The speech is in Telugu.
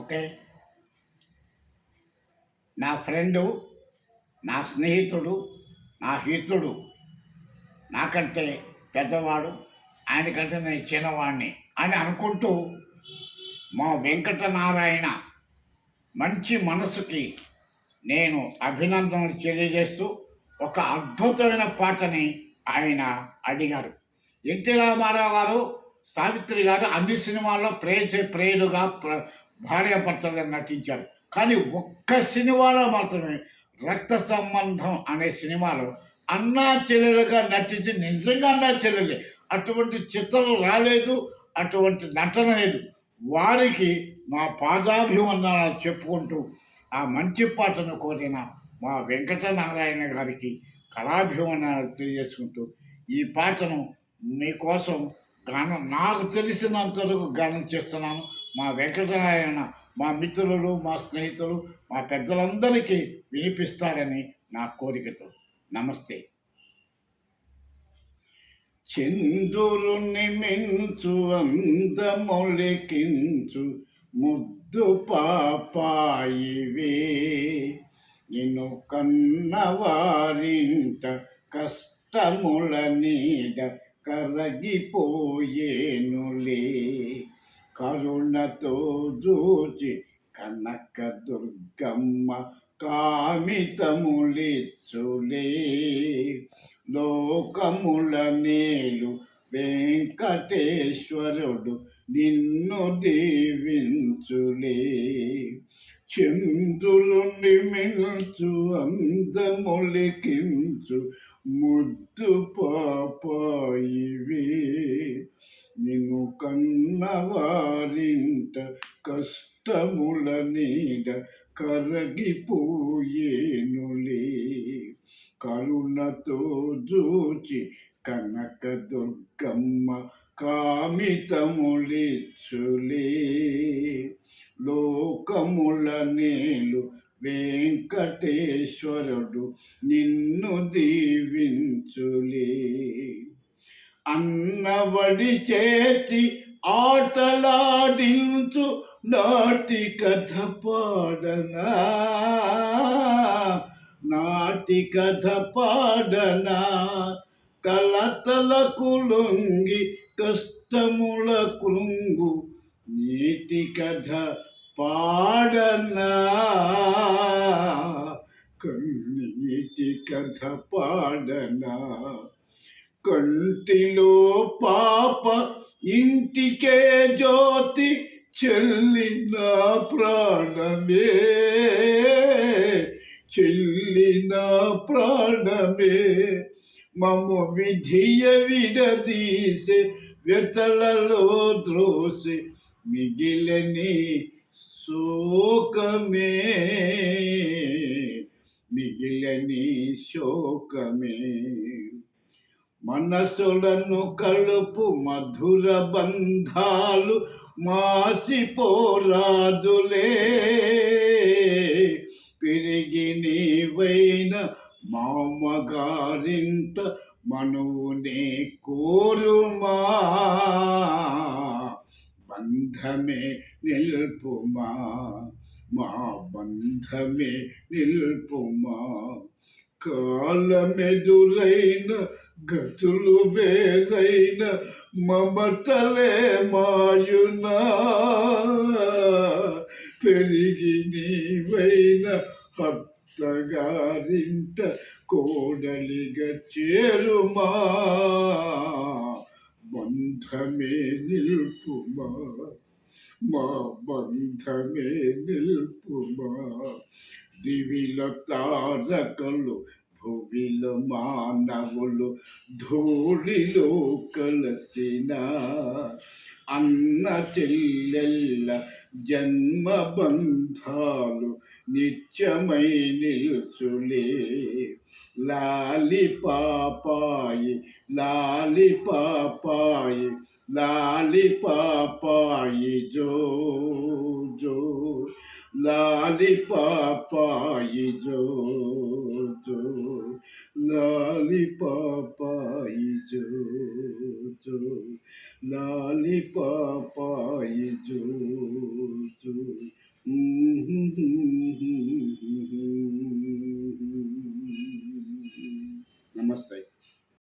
ఓకే. నా ఫ్రెండు, నా స్నేహితుడు, నా హితుడు, నాకంటే పెద్దవాడు, ఆయనకంటే నేను చిన్నవాడిని అని అనుకుంటూ మా వెంకటనారాయణ మంచి మనసుకి నేను అభినందనలు తెలియజేస్తూ ఒక అద్భుతమైన పాటని ఆయన అడిగారు. ఎన్టీ రామారావు గారు, సావిత్రి గారు అన్ని సినిమాల్లో ప్రేయలుగా భార్యాభర్తలుగా నటించారు. కానీ ఒక్క సినిమాలో మాత్రమే రక్త సంబంధం అనే సినిమాలో అన్నా చెల్లెలుగా నటించి నిజంగా అన్నా చెల్లెలే. అటువంటి చిత్రం రాలేదు, అటువంటి నటన లేదు. వారికి మా పాదాభివందనాలు చెప్పుకుంటూ ఆ మంచి పాటను కోరిన మా వెంకటనారాయణ గారికి కళాభివందనాలు తెలియజేసుకుంటూ ఈ పాటను మీకోసం గానం నాకు తెలిసినంతవరకు గానం చేస్తున్నాను. మా వెంకటనారాయణ మా మిత్రులు, మా స్నేహితులు, మా పెద్దలందరికీ వినిపిస్తారని నా కోరికతో. నమస్తే. చంద్రుని మించు అందమొలికించు ముద్దు పాపాయివే, నిన్ను కన్నవారింట కష్టముల నీడ కరగిపోయేనులే, కరుణతో జూచి కనక దుర్గమ్మ కామితములిచ్చులే, లోకముల నేలు వెంకటేశ్వరుడు నిన్ను దీవించులే, చంద్రుని మిల్చు అందములికించు ముద్దు పాపాయివే, నిన్ను కన్నవారింట కష్టముల నీడ కరగిపోయేనులే, కరుణతో జూచి కనక దుర్గమ్మ కామితములిచ్చులే, లోకముల నేలు వెంకటేశ్వరుడు నిన్ను దీవించులే, అన్నవడి చేతి ఆటలాడించు నాటి కథ పాడనా, నాటి కథ పాడనా, కలతలకు లొంగి కష్టముల కృంగు నీటి కథ పాడనా, కన్నీటి కథ పాడనా, కంటిలో పాప ఇంటికే జ్యోతి చెల్లిన ప్రాణమే, చెల్లిన ప్రాణమే, మమ్ము విధియ విడదీసే వ్యతలలో ద్రోసే మిగిలని శోకమే, మిగిలని శోకమే, మనసులను కలుపు మధుర బంధాలు మాసిపోరాదులే, పెరిగి నీవైన మామగారింట మనువునే కోరుమా, బంధమే నిల్పుమా, మా బంధమే నిల్పుమా, కాలమెదురైన గతులు వేరైన మమతలే మాయునా, పెరిగి నీవైన అత్తగారింట కోడలిగా చేరుమా, బంధమే నిల్పుమా, మా బంధమే నిల్పుమా, దివిల తారకలు భువిలో మానవులు ధూళిలో కలసిన, అన్న చెల్లెల్ల జన్మ బంధాలు నిత్యమై నిల్చులే, లాలి పాపాయి లాలి పాపాయి లాలి పాపాయి జో జో, లాలి పాపాయి జో జో, లాలి పాపాయి జో జో, లాలి పాపాయి జో జో, నమస్తే.